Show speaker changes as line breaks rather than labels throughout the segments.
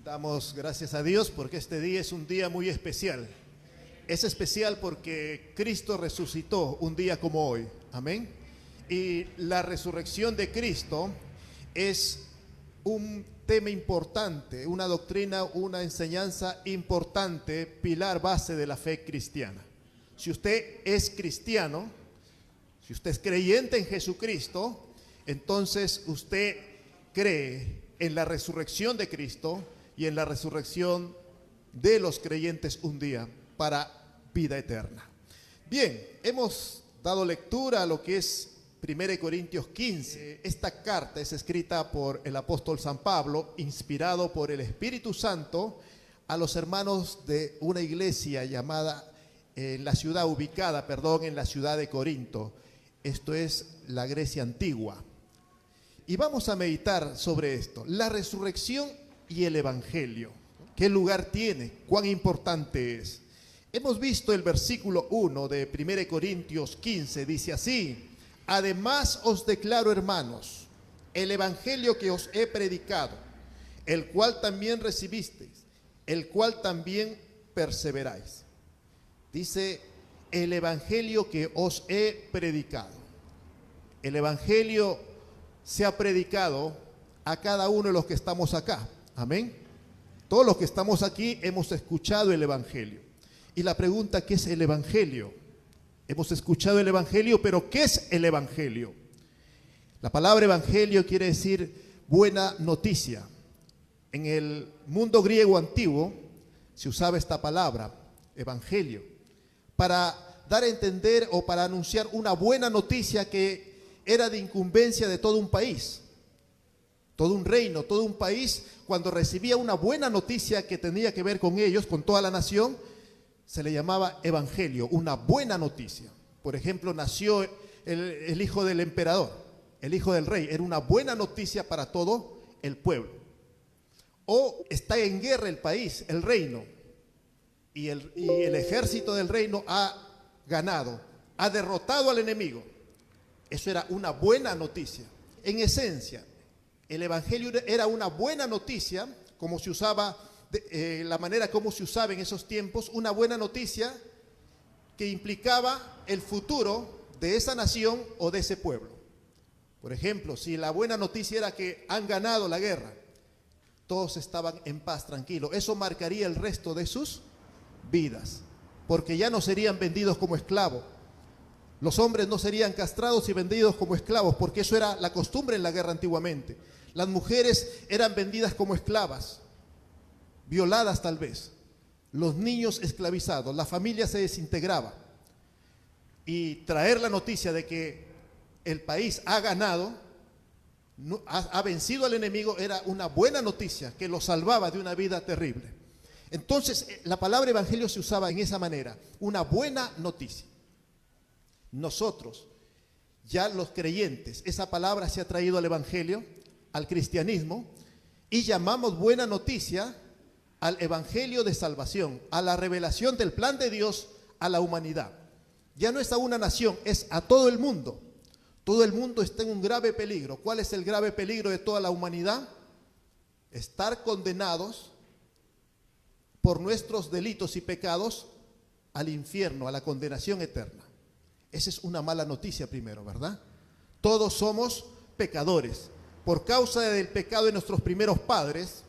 Damos gracias a Dios porque este día es un día muy especial. Es especial porque Cristo resucitó un día como hoy. Amén. Y la resurrección de Cristo es un tema importante, una doctrina, una enseñanza importante, pilar base de la fe cristiana. Si usted es cristiano, si usted es creyente en Jesucristo, entonces usted cree en la resurrección de Cristo y en la resurrección de los creyentes un día para vida eterna. Bien, hemos dado lectura a lo que es 1 Corintios 15. Esta carta es escrita por el apóstol San Pablo, inspirado por el Espíritu Santo, a los hermanos de una iglesia llamada, en la ciudad de Corinto. Esto es la Grecia antigua. Y vamos a meditar sobre esto, la resurrección y el evangelio. ¿Qué lugar tiene? ¿Cuán importante es? Hemos visto el versículo 1 de 1 Corintios 15, dice así: además os declaro, hermanos, el evangelio que os he predicado, el cual también recibisteis, el cual también perseveráis. Dice, el evangelio que os he predicado. El evangelio se ha predicado a cada uno de los que estamos acá. Amén. Todos los que estamos aquí hemos escuchado el evangelio. Y la pregunta, ¿qué es el evangelio? Hemos escuchado el evangelio, pero ¿qué es el evangelio? La palabra evangelio quiere decir buena noticia. En el mundo griego antiguo se usaba esta palabra, evangelio, para dar a entender o para anunciar una buena noticia que era de incumbencia de todo un país, todo un reino, todo un país. Cuando recibía una buena noticia que tenía que ver con ellos, con toda la nación, se le llamaba evangelio, una buena noticia. Por ejemplo, nació el hijo del emperador, el hijo del rey. Era una buena noticia para todo el pueblo. O está en guerra el país, el reino, y el ejército del reino ha ganado, ha derrotado al enemigo. Eso era una buena noticia. En esencia, el evangelio era una buena noticia, como se usaba, la manera como se usaba en esos tiempos, una buena noticia que implicaba el futuro de esa nación o de ese pueblo. Por ejemplo, si la buena noticia era que han ganado la guerra, todos estaban en paz, tranquilos. Eso marcaría el resto de sus vidas, porque ya no serían vendidos como esclavos. Los hombres no serían castrados y vendidos como esclavos, porque eso era la costumbre en la guerra antiguamente. Las mujeres eran vendidas como esclavas, violadas tal vez, los niños esclavizados, la familia se desintegraba. Y traer la noticia de que el país ha ganado, ha vencido al enemigo, era una buena noticia que lo salvaba de una vida terrible. Entonces, la palabra evangelio se usaba en esa manera, una buena noticia. Nosotros, ya los creyentes, esa palabra se ha traído al evangelio, al cristianismo, y llamamos buena noticia al evangelio de salvación, a la revelación del plan de Dios a la humanidad. Ya no es a una nación, es a todo el mundo. Todo el mundo está en un grave peligro. ¿Cuál es el grave peligro de toda la humanidad? Estar condenados por nuestros delitos y pecados al infierno, a la condenación eterna. Esa es una mala noticia primero, ¿verdad? Todos somos pecadores. Por causa del pecado de nuestros primeros padres,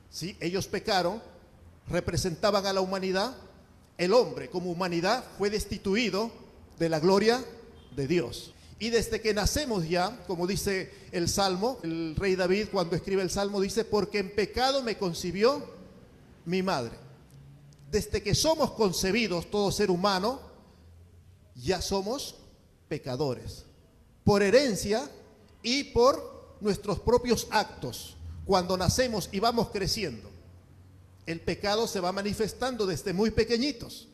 ¿sí? Ellos pecaron, representaban a la humanidad. El hombre como humanidad fue destituido de la gloria de Dios. Y desde que nacemos ya, como dice el Salmo, el rey David cuando escribe el Salmo dice, porque en pecado me concibió mi madre. Desde que somos concebidos, todo ser humano, ya somos pecadores, por herencia y por nuestros propios actos. Cuando nacemos y vamos creciendo, el pecado se va manifestando desde muy pequeñitos.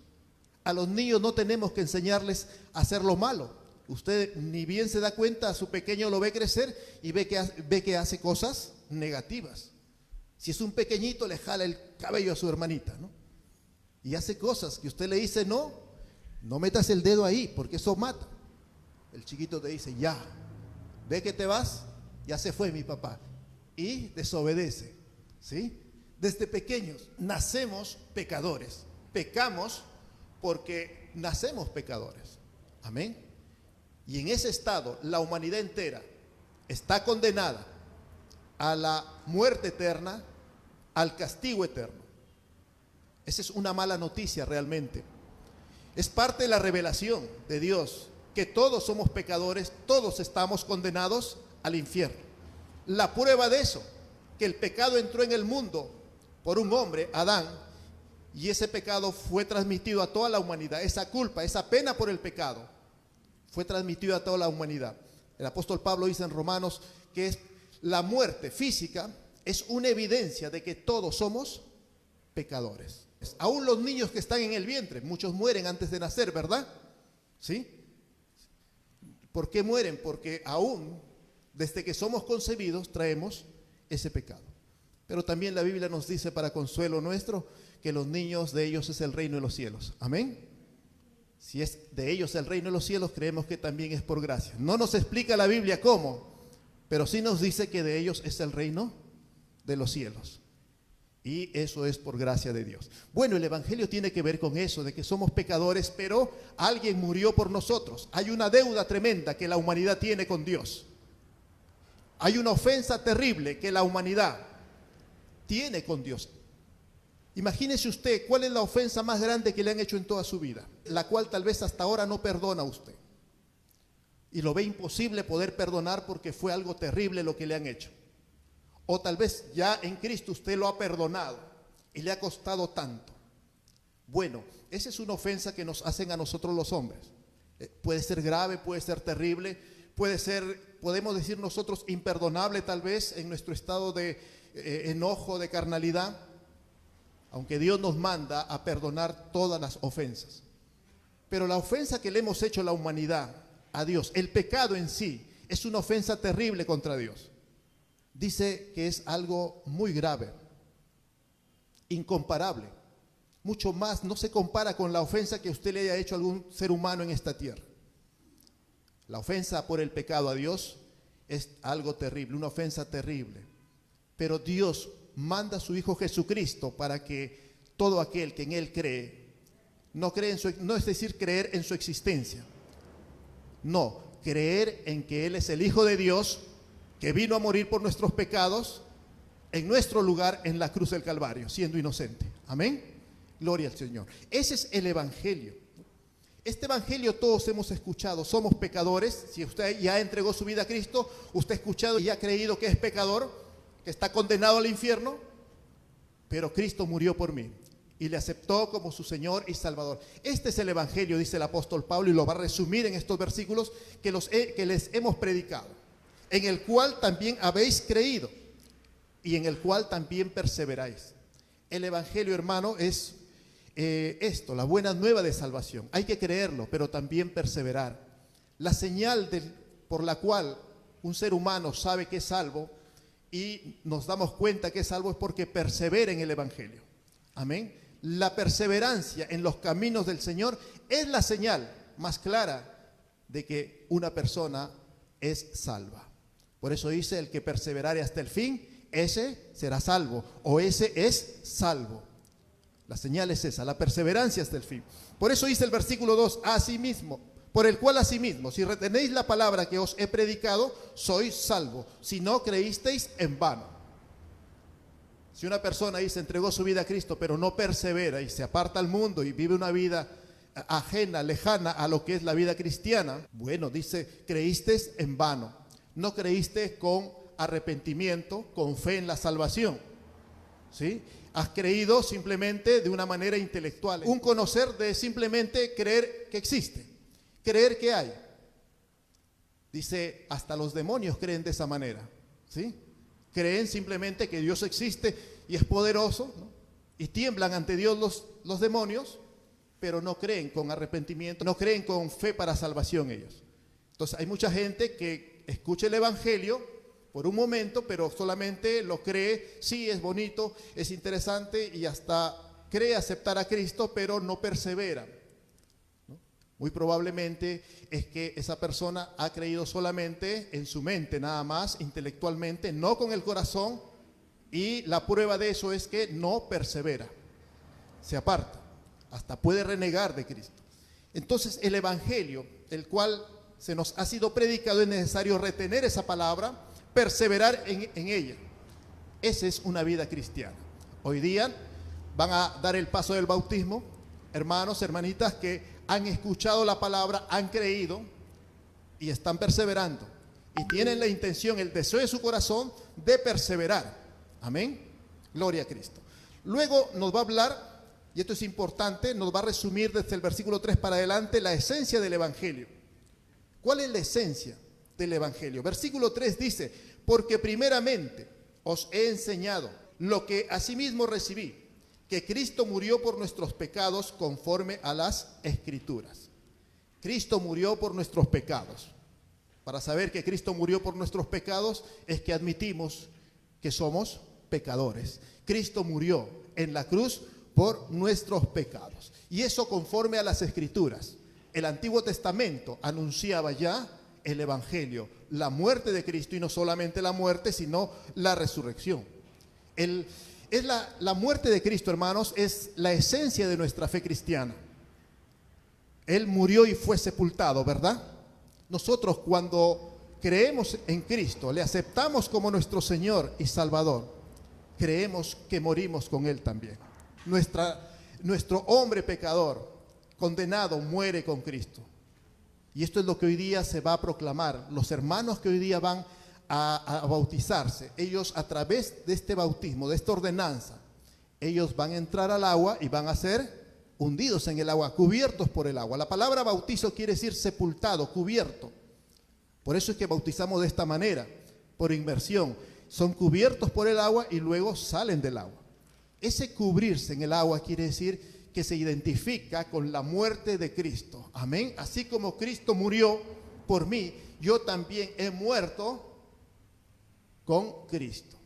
A los niños no tenemos que enseñarles a hacer lo malo. Usted ni bien se da cuenta, a su pequeño lo ve crecer y ve que hace cosas negativas. Si es un pequeñito, le jala el cabello a su hermanita, ¿no? Y hace cosas que usted le dice, no metas el dedo ahí, porque eso mata. El chiquito te dice, ya, ve que te vas, ya se fue mi papá. Y desobedece, ¿sí? Desde pequeños nacemos pecadores. Pecamos porque nacemos pecadores. Amén. Y en ese estado la humanidad entera está condenada a la muerte eterna, al castigo eterno. Esa es una mala noticia realmente. Es parte de la revelación de Dios que todos somos pecadores, todos estamos condenados al infierno. La prueba de eso, que el pecado entró en el mundo por un hombre, Adán, y ese pecado fue transmitido a toda la humanidad. Esa culpa, esa pena por el pecado fue transmitido a toda la humanidad. El apóstol Pablo dice en Romanos que es la muerte física es una evidencia de que todos somos pecadores. Aún los niños que están en el vientre, muchos mueren antes de nacer, ¿verdad? ¿Sí? ¿Por qué mueren? Porque aún desde que somos concebidos traemos ese pecado. Pero también la Biblia nos dice para consuelo nuestro que los niños de ellos es el reino de los cielos. Amén. Si es de ellos el reino de los cielos, creemos que también es por gracia. No nos explica la Biblia cómo, pero sí nos dice que de ellos es el reino de los cielos. Y eso es por gracia de Dios. Bueno, el evangelio tiene que ver con eso, de que somos pecadores, pero alguien murió por nosotros. Hay una deuda tremenda que la humanidad tiene con Dios. Hay una ofensa terrible que la humanidad tiene con Dios. Imagínese usted cuál es la ofensa más grande que le han hecho en toda su vida, la cual tal vez hasta ahora no perdona a usted. Y lo ve imposible poder perdonar porque fue algo terrible lo que le han hecho. O tal vez ya en Cristo usted lo ha perdonado y le ha costado tanto. Bueno, esa es una ofensa que nos hacen a nosotros los hombres. Puede ser grave, puede ser terrible, puede ser, podemos decir nosotros, imperdonable tal vez en nuestro estado de enojo, de carnalidad. Aunque Dios nos manda a perdonar todas las ofensas. Pero la ofensa que le hemos hecho a la humanidad, a Dios, el pecado en sí, es una ofensa terrible contra Dios. Dice que es algo muy grave, incomparable. Mucho más no se compara con la ofensa que usted le haya hecho a algún ser humano en esta tierra. La ofensa por el pecado a Dios es algo terrible, una ofensa terrible. Pero Dios manda a su Hijo Jesucristo para que todo aquel que en Él cree, no es decir creer en su existencia, no, creer en que Él es el Hijo de Dios, que vino a morir por nuestros pecados, en nuestro lugar en la cruz del Calvario, siendo inocente. Amén. Gloria al Señor. Ese es el evangelio. Este evangelio todos hemos escuchado, somos pecadores. Si usted ya entregó su vida a Cristo, usted ha escuchado y ha creído que es pecador, que está condenado al infierno, pero Cristo murió por mí y le aceptó como su Señor y Salvador. Este es el evangelio, dice el apóstol Pablo, y lo va a resumir en estos versículos que les hemos predicado, en el cual también habéis creído y en el cual también perseveráis. El evangelio, hermano, es esto, la buena nueva de salvación. Hay que creerlo, pero también perseverar. La señal por la cual un ser humano sabe que es salvo y nos damos cuenta que es salvo es porque persevera en el evangelio. Amén. La perseverancia en los caminos del Señor es la señal más clara de que una persona es salva. Por eso dice, el que perseverare hasta el fin, ese será salvo, o ese es salvo. La señal es esa, la perseverancia hasta el fin. Por eso dice el versículo 2, asimismo, por el cual asimismo, si retenéis la palabra que os he predicado, sois salvo, si no creísteis en vano. Si una persona dice, entregó su vida a Cristo, pero no persevera y se aparta al mundo y vive una vida ajena, lejana a lo que es la vida cristiana, bueno, dice, creísteis en vano. No creíste con arrepentimiento, con fe en la salvación, ¿sí? Has creído simplemente de una manera intelectual. Un conocer de simplemente creer que existe, creer que hay. Dice, hasta los demonios creen de esa manera, ¿sí? Creen simplemente que Dios existe y es poderoso, ¿no? Y tiemblan ante Dios los demonios, pero no creen con arrepentimiento, no creen con fe para salvación ellos. Entonces hay mucha gente que escucha el evangelio por un momento, pero solamente lo cree, sí, es bonito, es interesante y hasta cree aceptar a Cristo, pero no persevera, ¿no? Muy probablemente es que esa persona ha creído solamente en su mente, nada más, intelectualmente, no con el corazón Y la prueba de eso es que no persevera, se aparta, hasta puede renegar de Cristo. Entonces el evangelio, el cual se nos ha sido predicado, es necesario retener esa palabra, perseverar en ella. Esa es una vida cristiana. Hoy día van a dar el paso del bautismo, hermanos, hermanitas que han escuchado la palabra, han creído y están perseverando. Y tienen la intención, el deseo de su corazón de perseverar. Amén. Gloria a Cristo. Luego nos va a hablar, y esto es importante, nos va a resumir desde el versículo 3 para adelante la esencia del evangelio. ¿Cuál es la esencia del evangelio? Versículo 3 dice: porque primeramente os he enseñado lo que asimismo recibí, que Cristo murió por nuestros pecados conforme a las Escrituras. Cristo murió por nuestros pecados. Para saber que Cristo murió por nuestros pecados es que admitimos que somos pecadores. Cristo murió en la cruz por nuestros pecados. Y eso conforme a las Escrituras. El Antiguo Testamento anunciaba ya el Evangelio, la muerte de Cristo, y no solamente la muerte, sino la resurrección. La muerte de Cristo, hermanos, es la esencia de nuestra fe cristiana. Él murió y fue sepultado, ¿verdad? Nosotros cuando creemos en Cristo, le aceptamos como nuestro Señor y Salvador, creemos que morimos con Él también. Nuestro hombre pecador, condenado, muere con Cristo. Y esto es lo que hoy día se va a proclamar. Los hermanos que hoy día van a bautizarse, ellos a través de este bautismo, de esta ordenanza, ellos van a entrar al agua y van a ser hundidos en el agua, cubiertos por el agua. La palabra bautizo quiere decir sepultado, cubierto. Por eso es que bautizamos de esta manera, por inmersión. Son cubiertos por el agua y luego salen del agua. Ese cubrirse en el agua quiere decir que se identifica con la muerte de Cristo. Amén. Así como Cristo murió por mí, yo también he muerto con Cristo.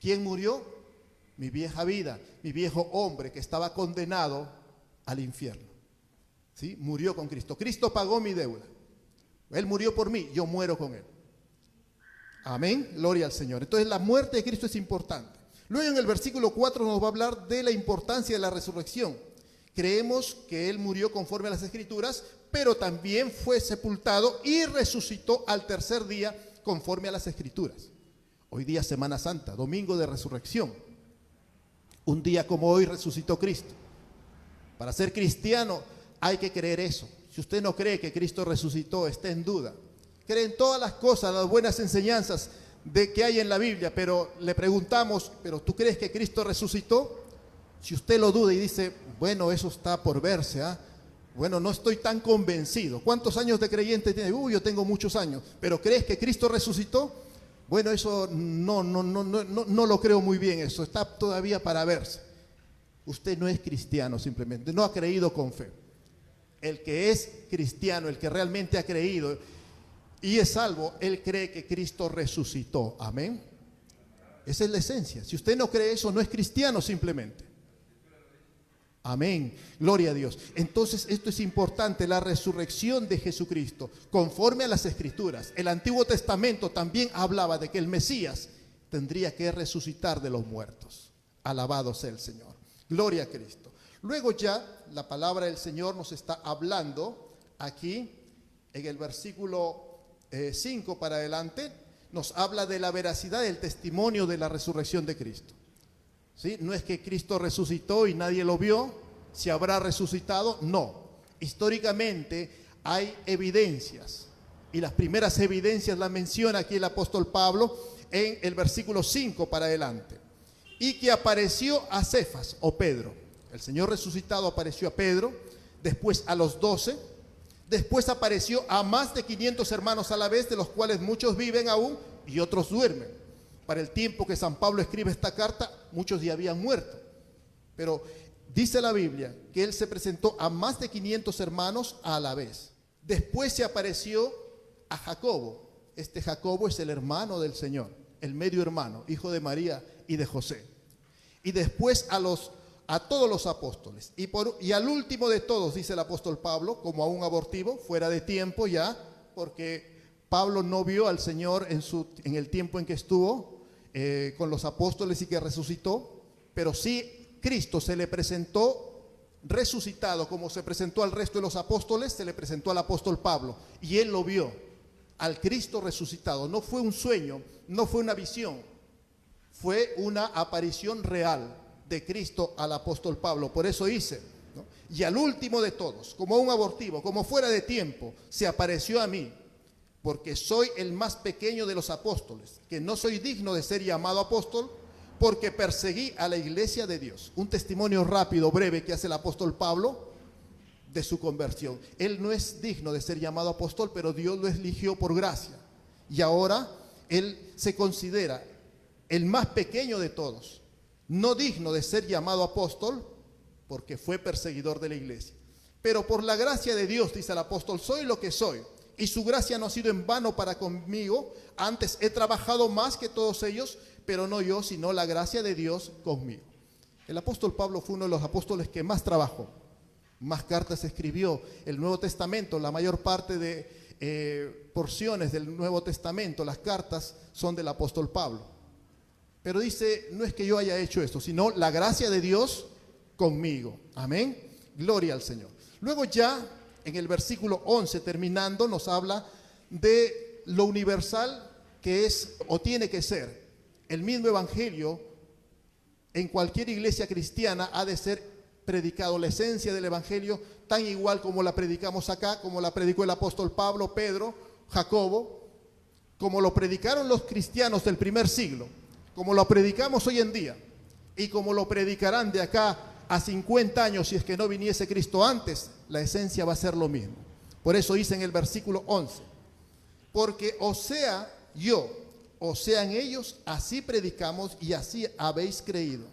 ¿Quién murió? Mi vieja vida, mi viejo hombre que estaba condenado al infierno. ¿Sí? Murió con Cristo. Cristo pagó mi deuda. Él murió por mí, yo muero con Él. Amén, gloria al Señor. Entonces la muerte de Cristo es importante. Luego en el versículo 4 nos va a hablar de la importancia de la resurrección. Creemos que Él murió conforme a las Escrituras, pero también fue sepultado y resucitó al tercer día conforme a las Escrituras. Hoy día Semana Santa, domingo de resurrección. Un día como hoy resucitó Cristo. Para ser cristiano hay que creer eso. Si usted no cree que Cristo resucitó, está en duda. Cree en todas las cosas, las buenas enseñanzas de que hay en la Biblia, pero le preguntamos, ¿pero tú crees que Cristo resucitó? Si usted lo duda y dice, bueno, eso está por verse, bueno, no estoy tan convencido. ¿Cuántos años de creyente tiene? Yo tengo muchos años. ¿Pero crees que Cristo resucitó? Bueno, eso no lo creo muy bien, eso está todavía para verse. Usted no es cristiano simplemente, no ha creído con fe. El que es cristiano, el que realmente ha creído y es salvo, él cree que Cristo resucitó. Amén. Esa es la esencia. Si usted no cree eso, no es cristiano simplemente. Amén. Gloria a Dios. Entonces esto es importante, la resurrección de Jesucristo, conforme a las Escrituras. El Antiguo Testamento también hablaba de que el Mesías tendría que resucitar de los muertos. Alabado sea el Señor. Gloria a Cristo. Luego ya la palabra del Señor nos está hablando aquí en el versículo 5 para adelante, nos habla de la veracidad del testimonio de la resurrección de Cristo. ¿Sí? No es que Cristo resucitó y nadie lo vio, si habrá resucitado, no. Históricamente hay evidencias y las primeras evidencias las menciona aquí el apóstol Pablo en el versículo 5 para adelante. Y que apareció a Cefas o Pedro. El Señor resucitado apareció a Pedro, después a los 12, después apareció a más de 500 hermanos a la vez, de los cuales muchos viven aún y otros duermen. Para el tiempo que San Pablo escribe esta carta, muchos ya habían muerto. Pero dice la Biblia que él se presentó a más de 500 hermanos a la vez. Después se apareció a Jacobo. Este Jacobo es el hermano del Señor, el medio hermano, hijo de María y de José. Y después a todos los apóstoles. Y al último de todos, dice el apóstol Pablo, como a un abortivo, fuera de tiempo ya, porque Pablo no vio al Señor en el tiempo en que estuvo con los apóstoles y que resucitó, pero sí Cristo se le presentó resucitado, como se presentó al resto de los apóstoles, se le presentó al apóstol Pablo, y él lo vio, al Cristo resucitado. No fue un sueño, no fue una visión, fue una aparición real de Cristo al apóstol Pablo. Por eso dice, ¿no? Y al último de todos, como un abortivo, como fuera de tiempo, se apareció a mí, porque soy el más pequeño de los apóstoles, que no soy digno de ser llamado apóstol, porque perseguí a la iglesia de Dios. Un testimonio rápido, breve, que hace el apóstol Pablo de su conversión. Él no es digno de ser llamado apóstol, pero Dios lo eligió por gracia. Y ahora él se considera el más pequeño de todos, no digno de ser llamado apóstol, porque fue perseguidor de la iglesia. Pero por la gracia de Dios, dice el apóstol, soy lo que soy. Y su gracia no ha sido en vano para conmigo. Antes he trabajado más que todos ellos, pero no yo, sino la gracia de Dios conmigo. El apóstol Pablo fue uno de los apóstoles que más trabajó, más cartas escribió. El Nuevo Testamento, la mayor parte de porciones del Nuevo Testamento, las cartas, son del apóstol Pablo. Pero dice, no es que yo haya hecho esto, sino la gracia de Dios conmigo. Amén. Gloria al Señor. Luego ya en el versículo 11, terminando, nos habla de lo universal que es o tiene que ser. El mismo evangelio en cualquier iglesia cristiana ha de ser predicado. La esencia del evangelio, tan igual como la predicamos acá, como la predicó el apóstol Pablo, Pedro, Jacobo, como lo predicaron los cristianos del primer siglo, como lo predicamos hoy en día y como lo predicarán de acá a 50 años, si es que no viniese Cristo antes, la esencia va a ser lo mismo. Por eso dice en el versículo 11, porque o sea yo, o sean ellos, así predicamos y así habéis creído.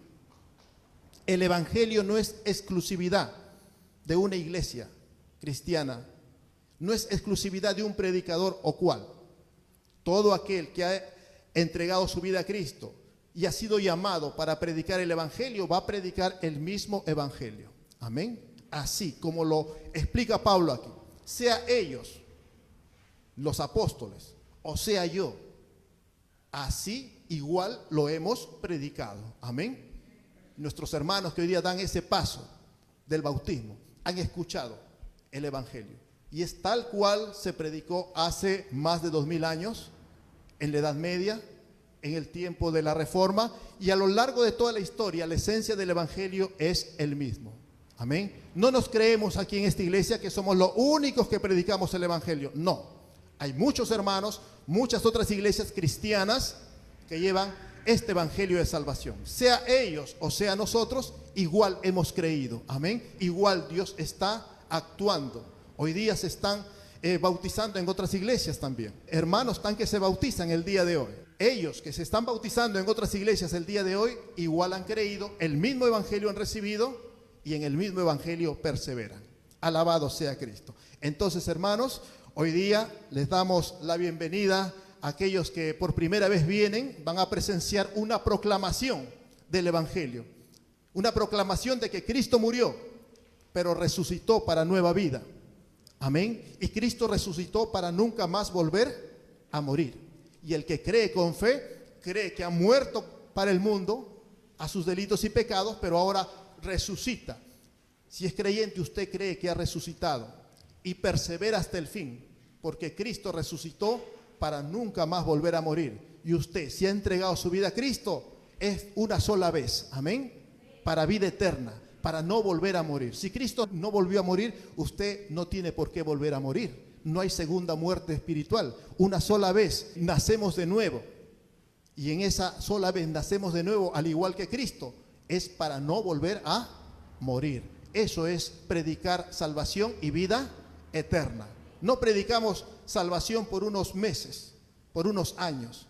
El evangelio no es exclusividad de una iglesia cristiana, no es exclusividad de un predicador o cual. Todo aquel que ha entregado su vida a Cristo y ha sido llamado para predicar el evangelio, va a predicar el mismo evangelio. Amén. Así como lo explica Pablo aquí, sea ellos, los apóstoles, o sea yo, así igual lo hemos predicado. Amén. Nuestros hermanos que hoy día dan ese paso del bautismo han escuchado el evangelio y es tal cual se predicó hace más de 2000 años, en la Edad Media, en el tiempo de la Reforma, y a lo largo de toda la historia la esencia del evangelio es el mismo. Amén. No nos creemos aquí en esta iglesia que somos los únicos que predicamos el evangelio. No, hay muchos hermanos, muchas otras iglesias cristianas que llevan este evangelio de salvación. Sea ellos o sea nosotros, igual hemos creído. Amén. Igual Dios está actuando. Hoy día se están bautizando en otras iglesias también. Hermanos están que se bautizan el día de hoy. Ellos que se están bautizando en otras iglesias el día de hoy, igual han creído, el mismo evangelio han recibido y en el mismo evangelio perseveran. Alabado sea Cristo. Entonces, hermanos, hoy día les damos la bienvenida a aquellos que por primera vez vienen, van a presenciar una proclamación del evangelio. Una proclamación de que Cristo murió, pero resucitó para nueva vida. Amén. Y Cristo resucitó para nunca más volver a morir. Y el que cree con fe, cree que ha muerto para el mundo, a sus delitos y pecados, pero ahora resucita. Si es creyente, usted cree que ha resucitado y persevera hasta el fin, porque Cristo resucitó para nunca más volver a morir. Y usted, si ha entregado su vida a Cristo, es una sola vez. Amén. Para vida eterna, para no volver a morir. Si Cristo no volvió a morir, usted no tiene por qué volver a morir. No hay segunda muerte espiritual. Una sola vez nacemos de nuevo. Y en esa sola vez nacemos de nuevo, al igual que Cristo. Es para no volver a morir. Eso es predicar salvación y vida eterna. No predicamos salvación por unos meses, por unos años.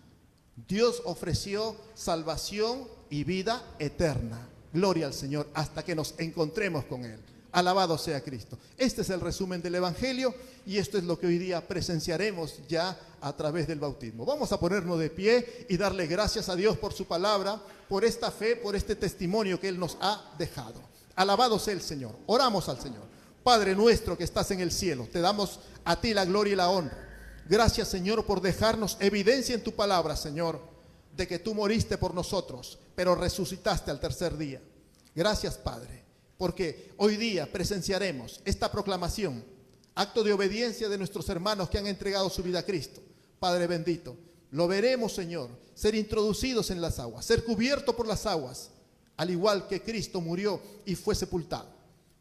Dios ofreció salvación y vida eterna. Gloria al Señor, hasta que nos encontremos con Él. Alabado sea Cristo. Este es el resumen del evangelio y esto es lo que hoy día presenciaremos ya a través del bautismo. Vamos a ponernos de pie y darle gracias a Dios por su palabra, por esta fe, por este testimonio que Él nos ha dejado. Alabado sea el Señor. Oramos al Señor. Padre nuestro que estás en el cielo, te damos a ti la gloria y la honra. Gracias, Señor, por dejarnos evidencia en tu palabra, Señor, de que tú moriste por nosotros, pero resucitaste al tercer día. Gracias, Padre, porque hoy día presenciaremos esta proclamación, acto de obediencia de nuestros hermanos que han entregado su vida a Cristo. Padre bendito, lo veremos, Señor, ser introducidos en las aguas, ser cubiertos por las aguas, al igual que Cristo murió y fue sepultado.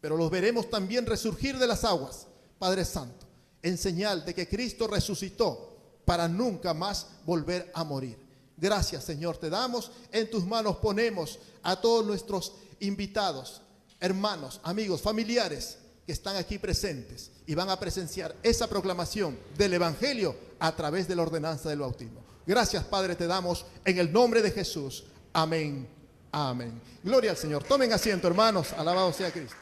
Pero los veremos también resurgir de las aguas, Padre Santo, en señal de que Cristo resucitó para nunca más volver a morir. Gracias, Señor, te damos. En tus manos ponemos a todos nuestros invitados, hermanos, amigos, familiares que están aquí presentes y van a presenciar esa proclamación del Evangelio a través de la ordenanza del bautismo. Gracias, Padre, te damos en el nombre de Jesús. Amén. Amén. Gloria al Señor. Tomen asiento, hermanos. Alabado sea Cristo.